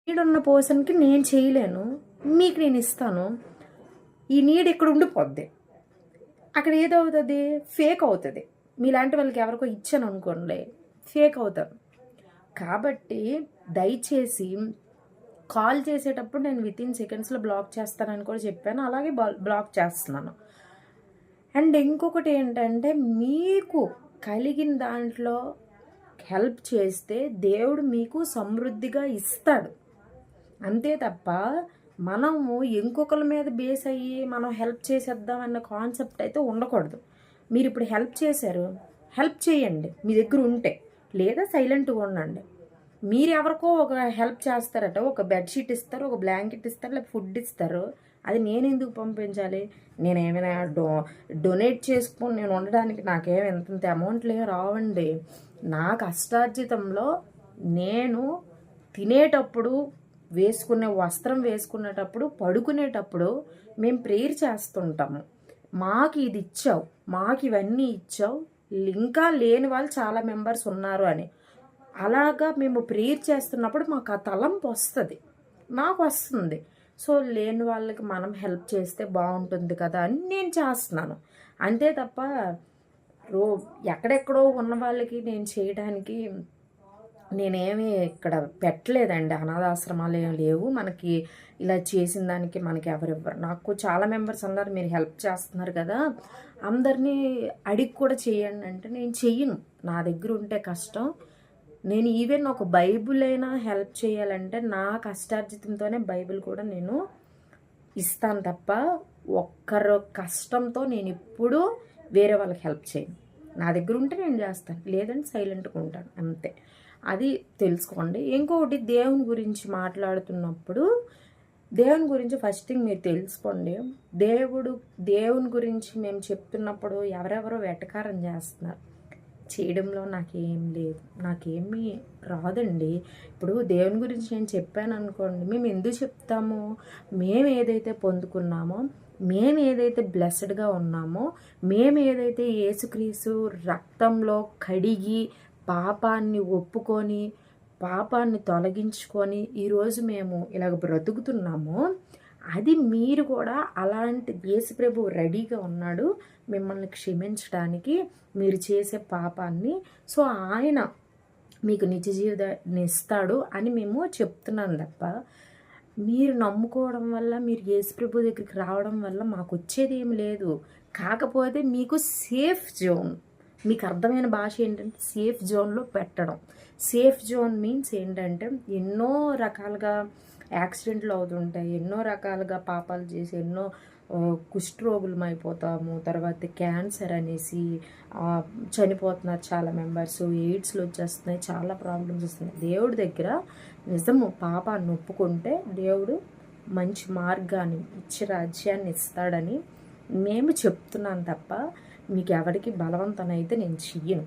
నీడున్న పర్సన్కి నేను చేయలేను, మీకు నేను ఇస్తాను. ఈ నీడ్ ఇక్కడ ఉండిపోద్ది, అక్కడ ఏదవుతుంది, ఫేక్ అవుతుంది. మీలాంటి వాళ్ళకి ఎవరికో ఇచ్చాను అనుకోండి, ఫేక్ అవుతారు. కాబట్టి దయచేసి కాల్ చేసేటప్పుడు నేను వితిన్ సెకండ్స్లో బ్లాక్ చేస్తానని కూడా చెప్పాను, అలాగే బ్లాక్ చేస్తున్నాను. అండ్ ఇంకొకటి ఏంటంటే, మీకు కలిగిన దాంట్లో హెల్ప్ చేస్తే దేవుడు మీకు సమృద్ధిగా ఇస్తాడు. అంతే తప్ప మనము ఇంకొకరి మీద బేస్ అయ్యి మనం హెల్ప్ చేసేద్దాం అన్న కాన్సెప్ట్ అయితే ఉండకూడదు. మీరు ఇప్పుడు హెల్ప్ చేశారు, హెల్ప్ చేయండి మీ దగ్గర ఉంటే, లేదా సైలెంట్గా ఉండండి. మీరు ఎవరికో ఒక హెల్ప్ చేస్తారట, ఒక బెడ్షీట్ ఇస్తారు, ఒక బ్లాంకెట్ ఇస్తారు, లేకపోతే ఫుడ్ ఇస్తారు. అది నేను ఎందుకు పంపించాలి? నేను ఏమైనా డొనేట్ చేసుకొని నేను ఉండడానికి నాకేమి ఎంత అమౌంట్లు ఏమి రావండి. నా కష్టార్జితంలో నేను తినేటప్పుడు, వేసుకునే వస్త్రం వేసుకునేటప్పుడు, పడుకునేటప్పుడు మేము ప్రేయర్ చేస్తుంటాము. మాకు ఇది ఇచ్చావు, మాకు ఇవన్నీ ఇచ్చావు, ఇంకా లేని వాళ్ళు చాలా మెంబర్స్ ఉన్నారు అని. అలాగా మేము ప్రేయర్ చేస్తున్నప్పుడు మాకు ఆ తలంపు వస్తుంది, నాకు వస్తుంది. సో లేని వాళ్ళకి మనం హెల్ప్ చేస్తే బాగుంటుంది కదా అని నేను చేస్తున్నాను. అంతే తప్ప ఎక్కడెక్కడో ఉన్న వాళ్ళకి నేను చేయడానికి నేనేమి ఇక్కడ పెట్టలేదండి. అనాథాశ్రమాలు ఏమి లేవు మనకి. ఇలా చేసిన దానికి మనకి ఎవరివ్వరు. నాకు చాలా మెంబర్స్ అన్నారు, మీరు హెల్ప్ చేస్తున్నారు కదా, అందరినీ అడిగి కూడా చేయండి అంటే నేను చెయ్యను. నా దగ్గర ఉంటే కష్టం. నేను ఈవెన్ ఒక బైబుల్ అయినా హెల్ప్ చేయాలంటే నా కష్టార్జితంతోనే బైబిల్ కూడా నేను ఇస్తాను తప్ప ఒక్కరు కష్టంతో నేను ఇప్పుడు వేరే వాళ్ళకి హెల్ప్ చేయను. నా దగ్గర ఉంటే నేను చేస్తాను, లేదంటే సైలెంట్గా ఉంటాను, అంతే. అది తెలుసుకోండి. ఇంకొకటి, దేవుని గురించి మాట్లాడుతున్నప్పుడు దేవుని గురించి ఫస్ట్ థింగ్ మీరు తెలుసుకోండి. దేవుని గురించి మేము చెప్తున్నప్పుడు ఎవరెవరో వెటకారం చేస్తున్నారు. చేయడంలో నాకేం లేదు, నాకేమీ రాదండి. ఇప్పుడు దేవుని గురించి నేను చెప్పాను అనుకోండి, మేము ఎందుకు చెప్తాము? మేము ఏదైతే పొందుకున్నామో, మేము ఏదైతే బ్లెస్డ్గా ఉన్నామో, మేము ఏదైతే యేసుక్రీస్తు రక్తంలో కడిగి పాపాన్ని ఒప్పుకొని పాపాన్ని తొలగించుకొని ఈరోజు మేము ఇలాగ బ్రతుకుతున్నామో, అది మీరు కూడా అలాంటి యేసుప్రభు రెడీగా ఉన్నాడు మిమ్మల్ని క్షమించడానికి, మీరు చేసే పాపాన్ని. సో ఆయన మీకు నిజ జీవితాన్ని ఇస్తాడు అని మేము చెప్తున్నాం తప్ప, మీరు నమ్ముకోవడం వల్ల, మీరు యేసుప్రభు దగ్గరికి రావడం వల్ల మాకు వచ్చేది ఏం లేదు. కాకపోతే మీకు సేఫ్ జోన్, మీకు అర్థమైన భాష ఏంటంటే సేఫ్ జోన్లో పెట్టడం. సేఫ్ జోన్ మీన్స్ ఏంటంటే, ఎన్నో రకాలుగా యాక్సిడెంట్లు అవుతుంటాయి, ఎన్నో రకాలుగా పాపాలు చేసి ఎన్నో కుష్ఠరోగులం అయిపోతాము. తర్వాత క్యాన్సర్ అనేసి చనిపోతున్నారు చాలా మెంబర్స్, ఎయిడ్స్లు వచ్చేస్తున్నాయి, చాలా ప్రాబ్లమ్స్ వస్తున్నాయి. దేవుడి దగ్గర నిజము పాపాన్ని ఒప్పుకుంటే దేవుడు మంచి మార్గాన్ని ఇచ్చి రాజ్యాన్ని ఇస్తాడని మేము చెప్తున్నాను తప్ప మీకు ఎవరికి బలవంతనైతే నేను చెయ్యను.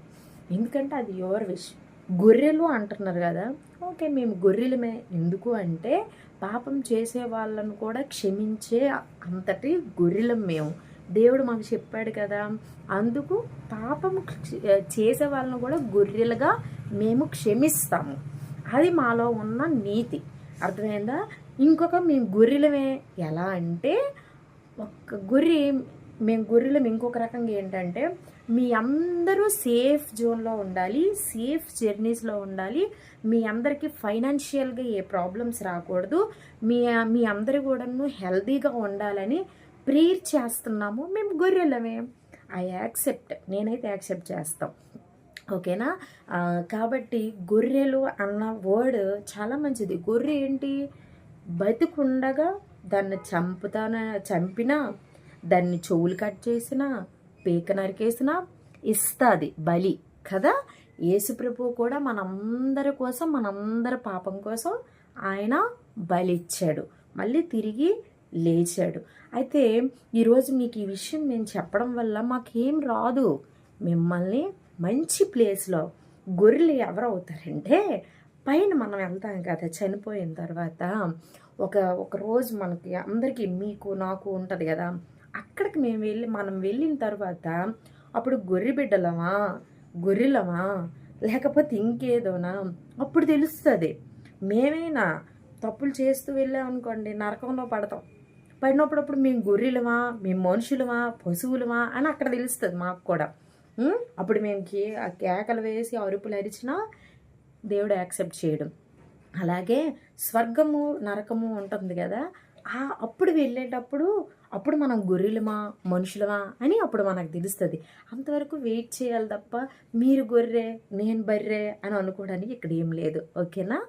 ఎందుకంటే అది యువర్ విష్. గొర్రెలు అంటున్నారు కదా, ఓకే మేము గొర్రెలమే. ఎందుకు అంటే పాపం చేసే వాళ్ళను కూడా క్షమించే అంతటి గొర్రెలం మేము. దేవుడు మాకు చెప్పాడు కదా, అందుకు పాపం చేసే వాళ్ళను కూడా గొర్రెలుగా మేము క్షమిస్తాము. అది మాలో ఉన్న నీతి, అర్థమైందా? ఇంకొక మేము గొర్రెలమే ఎలా అంటే, ఒక్క గొర్రె, మేము గొర్రెలం ఇంకొక రకంగా ఏంటంటే, మీ అందరూ సేఫ్ జోన్లో ఉండాలి, సేఫ్ జర్నీస్లో ఉండాలి, మీ అందరికీ ఫైనాన్షియల్గా ఏ ప్రాబ్లమ్స్ రాకూడదు, మీ అందరూ కూడాను హెల్తీగా ఉండాలని ప్రేయర్ చేస్తున్నాము. మేము గొర్రెలమే. ఐ యాక్సెప్ట్, నేనైతే యాక్సెప్ట్ చేస్తాం, ఓకేనా? కాబట్టి గొర్రెలు అన్న వర్డ్ చాలా మంచిది. గొర్రె ఏంటి, బతికుండగా దాన్ని చంపినా, దాన్ని చెవులు కట్ చేసినా, పీక నరికేసినా ఇస్తుంది బలి కదా. యేసుప్రభు కూడా మనందరి కోసం, మనందరి పాపం కోసం ఆయన బలిచ్చాడు, మళ్ళీ తిరిగి లేచాడు. అయితే ఈరోజు మీకు ఈ విషయం నేను చెప్పడం వల్ల మాకేం రాదు. మిమ్మల్ని మంచి ప్లేస్లో, గొర్రెలు ఎవరు అవుతారంటే, పైన మనం వెళ్తాం కదా చనిపోయిన తర్వాత, ఒక రోజు మనకి అందరికీ, మీకు నాకు ఉంటుంది కదా, అక్కడికి మనం వెళ్ళిన తర్వాత అప్పుడు గొర్రె బిడ్డలమా, గొర్రెలమా, లేకపోతే ఇంకేదోనా అప్పుడు తెలుస్తుంది. మేమైనా తప్పులు చేస్తూ వెళ్ళామనుకోండి నరకంలో పడతాం. పడినప్పుడప్పుడు మేము గొర్రెలమా, మేము మనుషులమా, పశువులమా అని అక్కడ తెలుస్తుంది మాకు కూడా. అప్పుడు మేము కేకలు వేసి అరుపులు అరిచినా దేవుడు యాక్సెప్ట్ చేయడం. అలాగే స్వర్గము నరకము ఉంటుంది కదా, అప్పుడు వెళ్ళేటప్పుడు అప్పుడు మనం గొర్రెలమా మనుషులమా అని అప్పుడు మనకు తెలుస్తుంది. అంతవరకు వెయిట్ చేయాలి తప్ప మీరు గొర్రె నేను బర్రె అని అనుకోవడానికి ఇక్కడ ఏం లేదు. ఓకేనా?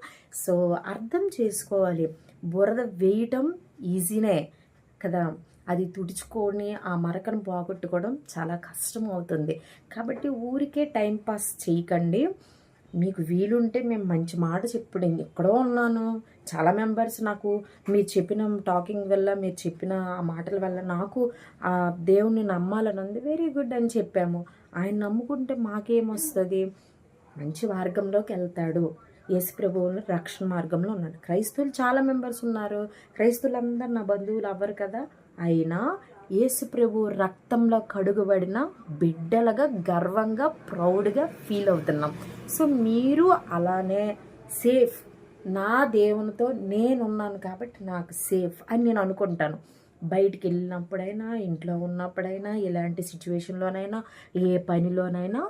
సో అర్థం చేసుకోవాలి, బురద వేయటం ఈజీనే కదా, అది తుడుచుకొని ఆ మరకను పోగొట్టుకోవడం చాలా కష్టం అవుతుంది. కాబట్టి ఊరికే టైంపాస్ చేయకండి. మీకు వీలుంటే మేము మంచి మాట చెప్పుడు, ఎక్కడో ఉన్నాను. చాలా మెంబర్స్ నాకు మీరు చెప్పిన టాకింగ్ వల్ల, మీరు చెప్పిన ఆ మాటల వల్ల నాకు ఆ దేవుణ్ణి నమ్మాలని ఉంది. వెరీ గుడ్ అని చెప్పాము. ఆయన నమ్ముకుంటే మాకేమొస్తుంది? మంచి మార్గంలోకి వెళ్తాడు. యేసు ప్రభువులు రక్షణ మార్గంలో ఉన్నాడు. క్రైస్తవులు చాలా మెంబర్స్ ఉన్నారు. క్రైస్తవులందరూ నా బంధువులు అవ్వరు కదా, అయినా యేసు ప్రభు రక్తంలో కడుగుబడిన బిడ్డలుగా గర్వంగా ప్రౌడ్గా ఫీల్ అవుతున్నాం. సో మీరు అలానే సేఫ్, నా దేవునితో నేనున్నాను కాబట్టి నాకు సేఫ్ అని నేను అనుకుంటాను. బయటికి వెళ్ళినప్పుడైనా, ఇంట్లో ఉన్నప్పుడైనా, ఎలాంటి సిచ్యువేషన్లోనైనా, ఏ పనిలోనైనా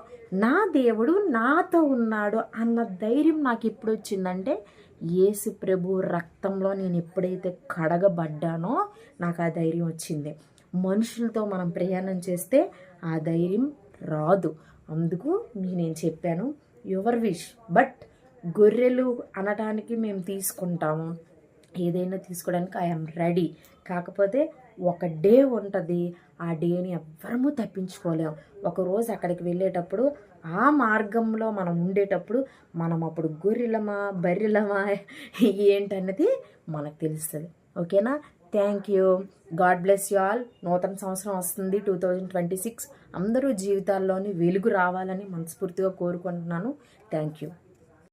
నా దేవుడు నాతో ఉన్నాడు అన్న ధైర్యం నాకు ఎప్పుడు వచ్చిందంటే యేసు ప్రభు రక్తంలో నేను ఎప్పుడైతే కడగబడ్డానో నాకు ఆ ధైర్యం వచ్చింది. మనుషులతో మనం ప్రయాణం చేస్తే ఆ ధైర్యం రాదు. అందుకు నేను చెప్పాను, యువర్ విష్. బట్ గొర్రెలు అనటానికి మేము తీసుకుంటాము, ఏదైనా తీసుకోవడానికి ఐఎమ్ రెడీ. కాకపోతే ఒక డే ఉంటుంది, ఆ డేని ఎవ్వరము తప్పించుకోలేము. ఒకరోజు అక్కడికి వెళ్ళేటప్పుడు ఆ మార్గంలో మనం ఉండేటప్పుడు మనం అప్పుడు గొర్రెలమా బర్రెలమా ఏంటన్నది మనకు తెలుస్తుంది. ఓకేనా? Thank you. God bless you all. నూతన సంవత్సరం వస్తుంది 2026. అందరూ జీవితాల్లోని వెలుగు రావాలని మనస్ఫూర్తిగా కోరుకుంటున్నాను. Thank you.